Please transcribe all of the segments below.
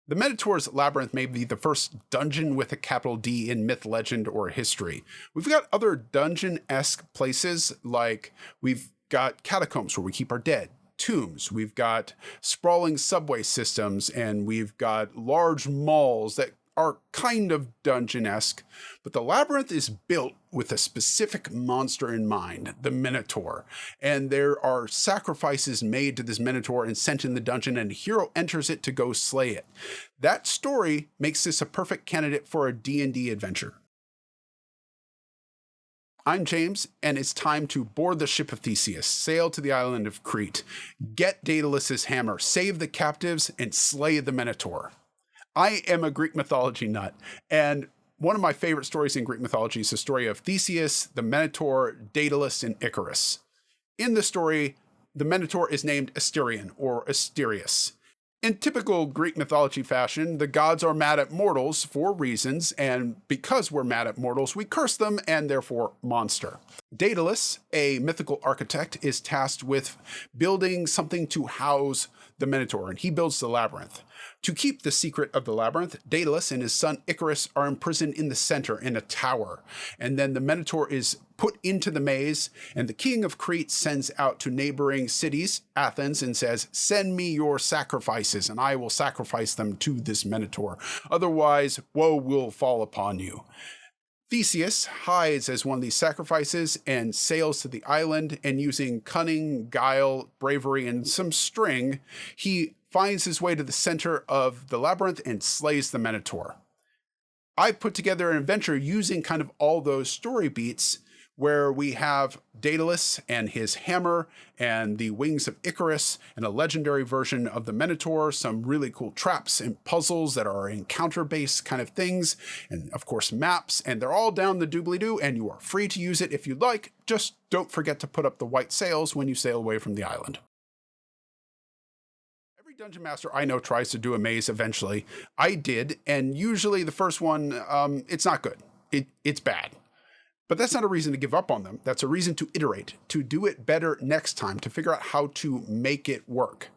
The Minotaur's Labyrinth may be the first dungeon with a capital D in myth, legend, or history. We've got other dungeon-esque places, like we've got catacombs where we keep our dead, tombs, we've got sprawling subway systems, and we've got large malls that are kind of dungeon-esque, but the Labyrinth is built with a specific monster in mind, the Minotaur. And there are sacrifices made to this Minotaur and sent in the dungeon, and a hero enters it to go slay it. That story makes this a perfect candidate for a D&D adventure. I'm James, and it's time to board the ship of Theseus, sail to the island of Crete, get Daedalus's hammer, save the captives, and slay the Minotaur. I am a Greek mythology nut, and one of my favorite stories in Greek mythology is the story of Theseus, the Minotaur, Daedalus, and Icarus. In the story, the Minotaur is named Asterion, or Asterius. In typical Greek mythology fashion, the gods are mad at mortals for reasons, and because we're mad at mortals, we curse them and therefore monster. Daedalus, a mythical architect, is tasked with building something to house the Minotaur, and he builds the Labyrinth. To keep the secret of the Labyrinth, Daedalus and his son Icarus are imprisoned in the center in a tower, and then the Minotaur is put into the maze, and the king of Crete sends out to neighboring cities, Athens, and says, "Send me your sacrifices, and I will sacrifice them to this Minotaur. Otherwise, woe will fall upon you." Theseus hides as one of these sacrifices and sails to the island, and using cunning, guile, bravery, and some string, he finds his way to the center of the Labyrinth and slays the Minotaur. I've put together an adventure using kind of all those story beats, where we have Daedalus and his hammer and the wings of Icarus and a legendary version of the Minotaur, some really cool traps and puzzles that are encounter-based kind of things, and of course maps, and they're all down the doobly-doo, and you are free to use it if you'd like. Just don't forget to put up the white sails when you sail away from the island. Every Dungeon Master I know tries to do a maze eventually. I did, and usually the first one, it's not good. It's bad. But that's not a reason to give up on them. That's a reason to iterate, to do it better next time, to figure out how to make it work.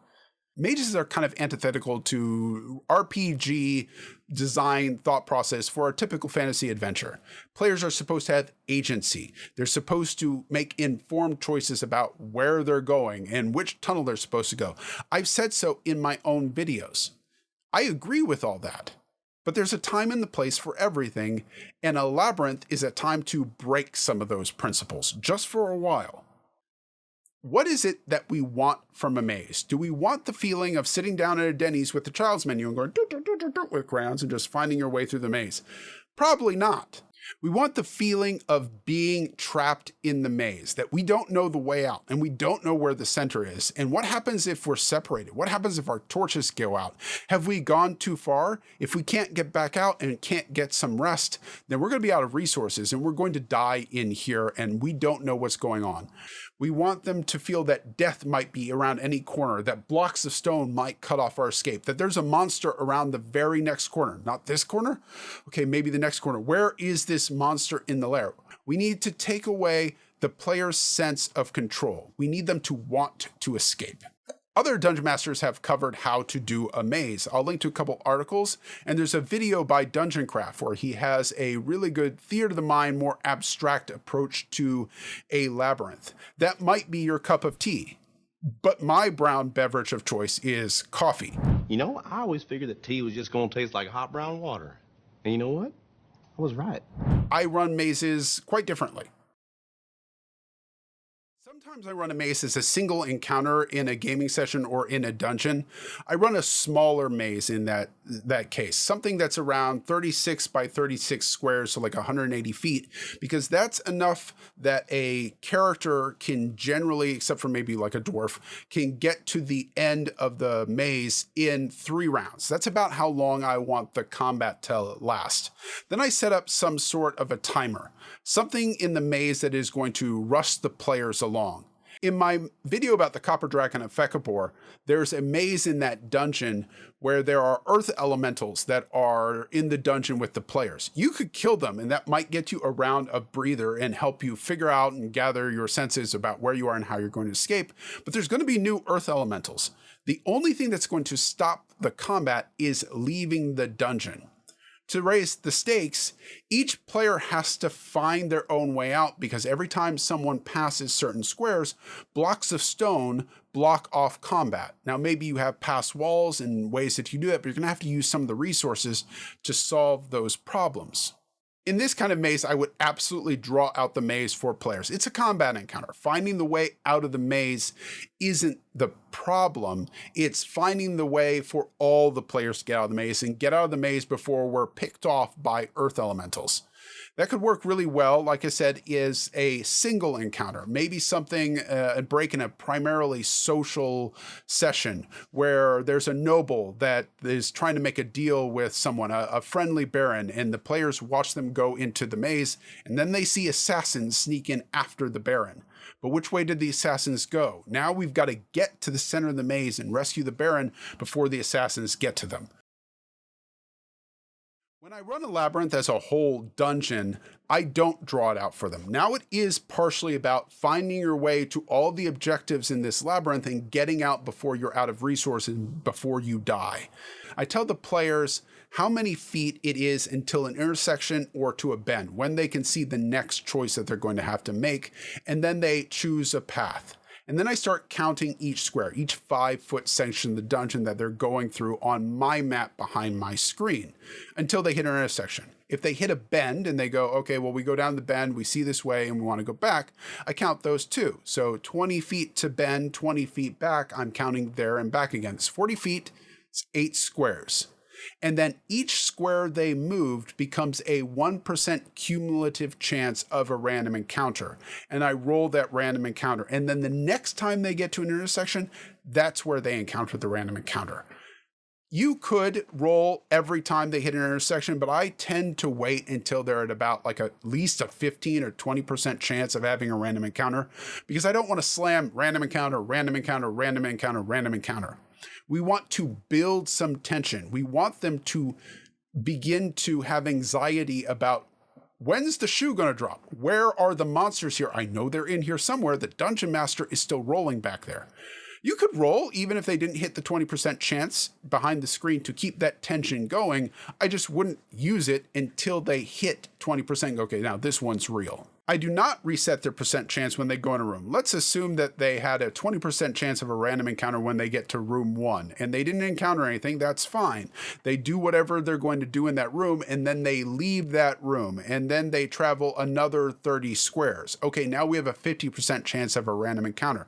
Mazes are kind of antithetical to RPG design thought process for a typical fantasy adventure. Players are supposed to have agency. They're supposed to make informed choices about where they're going and which tunnel they're supposed to go. I've said so in my own videos. I agree with all that. But there's a time and the place for everything, and a labyrinth is a time to break some of those principles, just for a while. What is it that we want from a maze? Do we want the feeling of sitting down at a Denny's with the child's menu and going do, do, do, do, do, with crayons and just finding your way through the maze? Probably not. We want the feeling of being trapped in the maze, that we don't know the way out and we don't know where the center is. And what happens if we're separated? What happens if our torches go out? Have we gone too far? If we can't get back out and can't get some rest, then we're going to be out of resources and we're going to die in here and we don't know what's going on. We want them to feel that death might be around any corner, that blocks of stone might cut off our escape, that there's a monster around the very next corner. Not this corner? Okay, maybe the next corner. Where is this monster in the lair? We need to take away the player's sense of control. We need them to want to escape. Other Dungeon Masters have covered how to do a maze. I'll link to a couple articles, and there's a video by Dungeon Craft where he has a really good theater of the mind, more abstract approach to a labyrinth. That might be your cup of tea, but my brown beverage of choice is coffee. You know, I always figured that tea was just going to taste like hot brown water. And you know what? I was right. I run mazes quite differently. Sometimes I run a maze as a single encounter in a gaming session or in a dungeon. I run a smaller maze in that case, something that's around 36 by 36 squares, so like 180 feet, because that's enough that a character can generally, except for maybe like a dwarf, can get to the end of the maze in 3 rounds. That's about how long I want the combat to last. Then I set up some sort of a timer, something in the maze that is going to rush the players along. In my video about the Copper Dragon of Fekabor, there's a maze in that dungeon where there are earth elementals that are in the dungeon with the players. You could kill them, and that might get you a round of breather and help you figure out and gather your senses about where you are and how you're going to escape. But there's going to be new earth elementals. The only thing that's going to stop the combat is leaving the dungeon. To raise the stakes, each player has to find their own way out because every time someone passes certain squares, blocks of stone block off combat. Now, maybe you have pass walls and ways that you do that, but you're going to have to use some of the resources to solve those problems. In this kind of maze, I would absolutely draw out the maze for players. It's a combat encounter. Finding the way out of the maze isn't the problem. It's finding the way for all the players to get out of the maze and get out of the maze before we're picked off by earth elementals. That could work really well, like I said, is a single encounter, maybe something, a break in a primarily social session where there's a noble that is trying to make a deal with someone, a friendly baron, and the players watch them go into the maze, and then they see assassins sneak in after the baron. But which way did the assassins go? Now we've got to get to the center of the maze and rescue the baron before the assassins get to them. When I run a labyrinth as a whole dungeon, I don't draw it out for them. Now it is partially about finding your way to all the objectives in this labyrinth and getting out before you're out of resources, before you die. I tell the players how many feet it is until an intersection or to a bend, when they can see the next choice that they're going to have to make, and then they choose a path. And then I start counting each square, each 5-foot section of the dungeon that they're going through on my map behind my screen until they hit an intersection. If they hit a bend and they go, okay, well, we go down the bend, we see this way and we want to go back, I count those too. So 20 feet to bend, 20 feet back, I'm counting there and back again. It's 40 feet, it's 8 squares. And then each square they moved becomes a 1% cumulative chance of a random encounter. And I roll that random encounter. And then the next time they get to an intersection, that's where they encounter the random encounter. You could roll every time they hit an intersection, but I tend to wait until they're at about like at least a 15 or 20% chance of having a random encounter, because I don't want to slam random encounter, random encounter, random encounter, random encounter. We want to build some tension. We want them to begin to have anxiety about, when's the shoe going to drop? Where are the monsters here? I know they're in here somewhere. The dungeon master is still rolling back there. You could roll even if they didn't hit the 20% chance behind the screen to keep that tension going. I just wouldn't use it until they hit 20%. Okay, now this one's real. I do not reset their percent chance when they go in a room. Let's assume that they had a 20% chance of a random encounter when they get to room 1 and they didn't encounter anything. That's fine. They do whatever they're going to do in that room and then they leave that room and then they travel another 30 squares. Okay, now we have a 50% chance of a random encounter.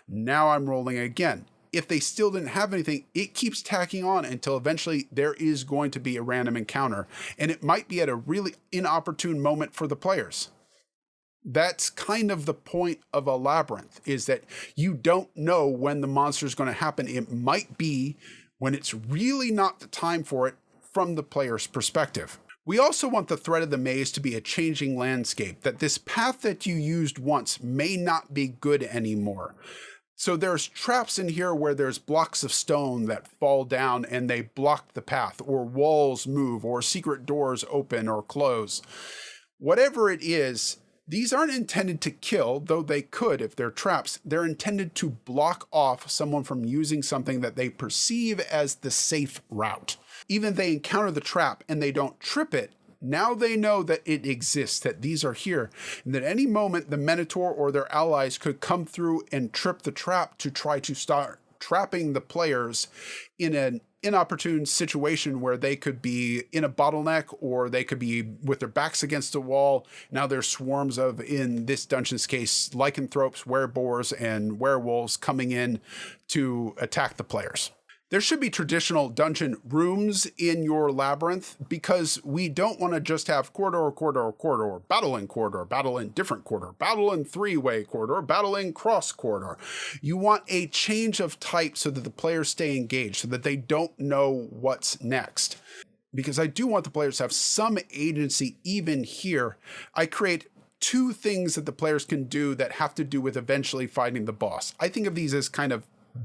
Now I'm rolling again. If they still didn't have anything, it keeps tacking on until eventually there is going to be a random encounter, and it might be at a really inopportune moment for the players. That's kind of the point of a labyrinth, is that you don't know when the monster is going to happen. It might be when it's really not the time for it from the player's perspective. We also want the threat of the maze to be a changing landscape, that this path that you used once may not be good anymore. So there's traps in here where there's blocks of stone that fall down and they block the path, or walls move, or secret doors open or close. Whatever it is, these aren't intended to kill, though they could if they're traps. They're intended to block off someone from using something that they perceive as the safe route. Even if they encounter the trap and they don't trip it, now they know that it exists, that these are here, and that at any moment the Minotaur or their allies could come through and trip the trap to try to start trapping the players in an inopportune situation where they could be in a bottleneck or they could be with their backs against a wall. Now there's swarms of, in this dungeon's case, lycanthropes, wereboars, and werewolves coming in to attack the players. There should be traditional dungeon rooms in your labyrinth, because we don't want to just have corridor, battle in different corridor, battle in 3-way corridor, battle in cross corridor. You want a change of type so that the players stay engaged, so that they don't know what's next. Because I do want the players to have some agency even here. I create 2 things that the players can do that have to do with eventually fighting the boss. I think of these as kind of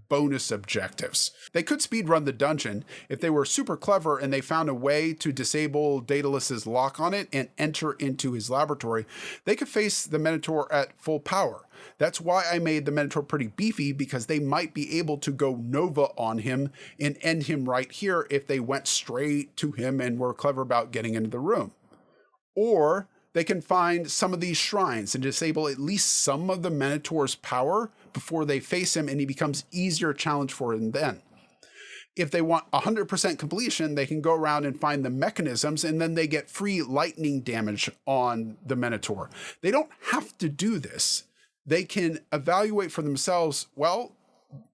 bonus objectives. They could speedrun the dungeon if they were super clever and they found a way to disable Daedalus's lock on it and enter into his laboratory. They could face the Minotaur at full power. That's why I made the Minotaur pretty beefy, because they might be able to go Nova on him and end him right here if they went straight to him and were clever about getting into the room. Or they can find some of these shrines and disable at least some of the Minotaur's power before they face him, and he becomes easier challenge for them then. If they want 100% completion, they can go around and find the mechanisms, and then they get free lightning damage on the Minotaur. They don't have to do this. They can evaluate for themselves, well,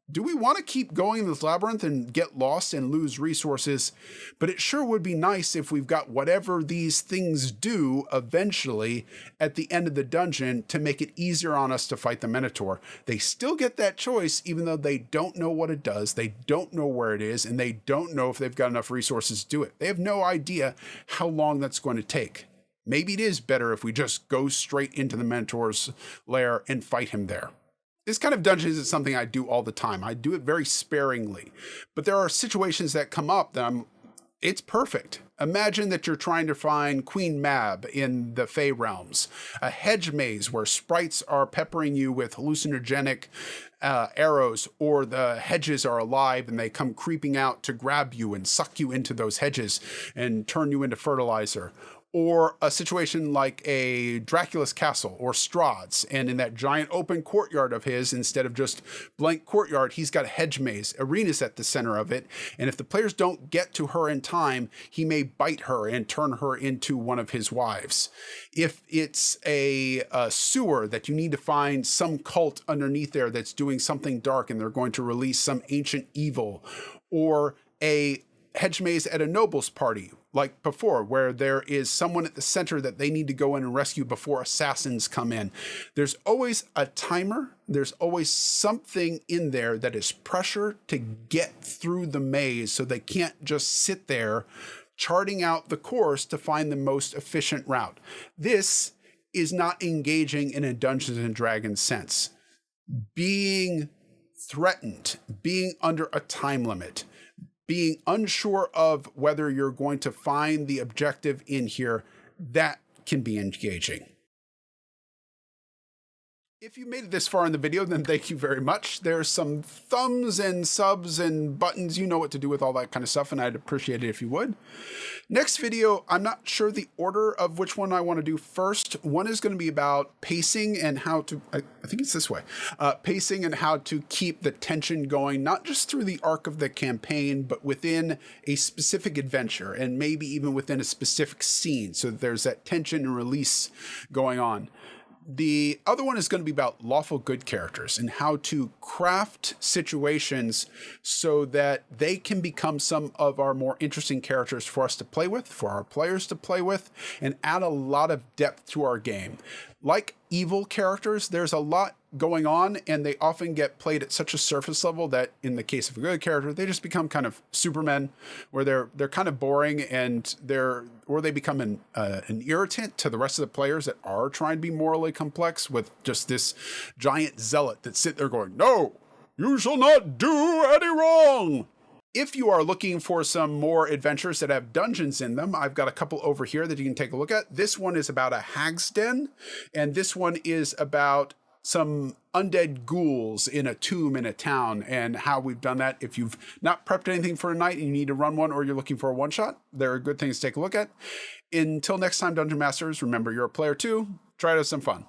do we want to keep going in this labyrinth and get lost and lose resources? But it sure would be nice if we've got whatever these things do eventually at the end of the dungeon to make it easier on us to fight the Minotaur. They still get that choice, even though they don't know what it does, they don't know where it is, and they don't know if they've got enough resources to do it. They have no idea how long that's going to take. Maybe it is better if we just go straight into the Minotaur's lair and fight him there. This kind of dungeon isn't something I do all the time. I do it very sparingly. But there are situations that come up that it's perfect. Imagine that you're trying to find Queen Mab in the Fey Realms, a hedge maze where sprites are peppering you with hallucinogenic arrows, or the hedges are alive and they come creeping out to grab you and suck you into those hedges and turn you into fertilizer. Or a situation like a Dracula's Castle or Strahd's, and in that giant open courtyard of his, instead of just blank courtyard, he's got a hedge maze. Arena's at the center of it, and if the players don't get to her in time, he may bite her and turn her into one of his wives. If it's a sewer that you need to find some cult underneath there that's doing something dark and they're going to release some ancient evil, or a hedge maze at a nobles party, like before, where there is someone at the center that they need to go in and rescue before assassins come in. There's always a timer. There's always something in there that is pressure to get through the maze, so they can't just sit there charting out the course to find the most efficient route. This is not engaging in a Dungeons and Dragons sense. Being threatened, being under a time limit, being unsure of whether you're going to find the objective in here, that can be engaging. If you made it this far in the video, then thank you very much. There's some thumbs and subs and buttons. You know what to do with all that kind of stuff, and I'd appreciate it if you would. Next video, I'm not sure the order of which one I want to do first. One is going to be about pacing and how to, I think it's this way, pacing and how to keep the tension going, not just through the arc of the campaign, but within a specific adventure, and maybe even within a specific scene, so that there's that tension and release going on. The other one is going to be about lawful good characters and how to craft situations so that they can become some of our more interesting characters for us to play with, for our players to play with, and add a lot of depth to our game. Like evil characters, there's a lot going on, and they often get played at such a surface level that in the case of a good character, they just become kind of Supermen, where they're kind of boring, and they become an irritant to the rest of the players that are trying to be morally complex, with just this giant zealot that sit there going, "No, you shall not do any wrong." If you are looking for some more adventures that have dungeons in them, I've got a couple over here that you can take a look at. This one is about a hag's den, and this one is about some undead ghouls in a tomb in a town, and how we've done that. If you've not prepped anything for a night and you need to run one, or you're looking for a one-shot, there are good things to take a look at. Until next time, Dungeon Masters, remember you're a player too. Try to have some fun.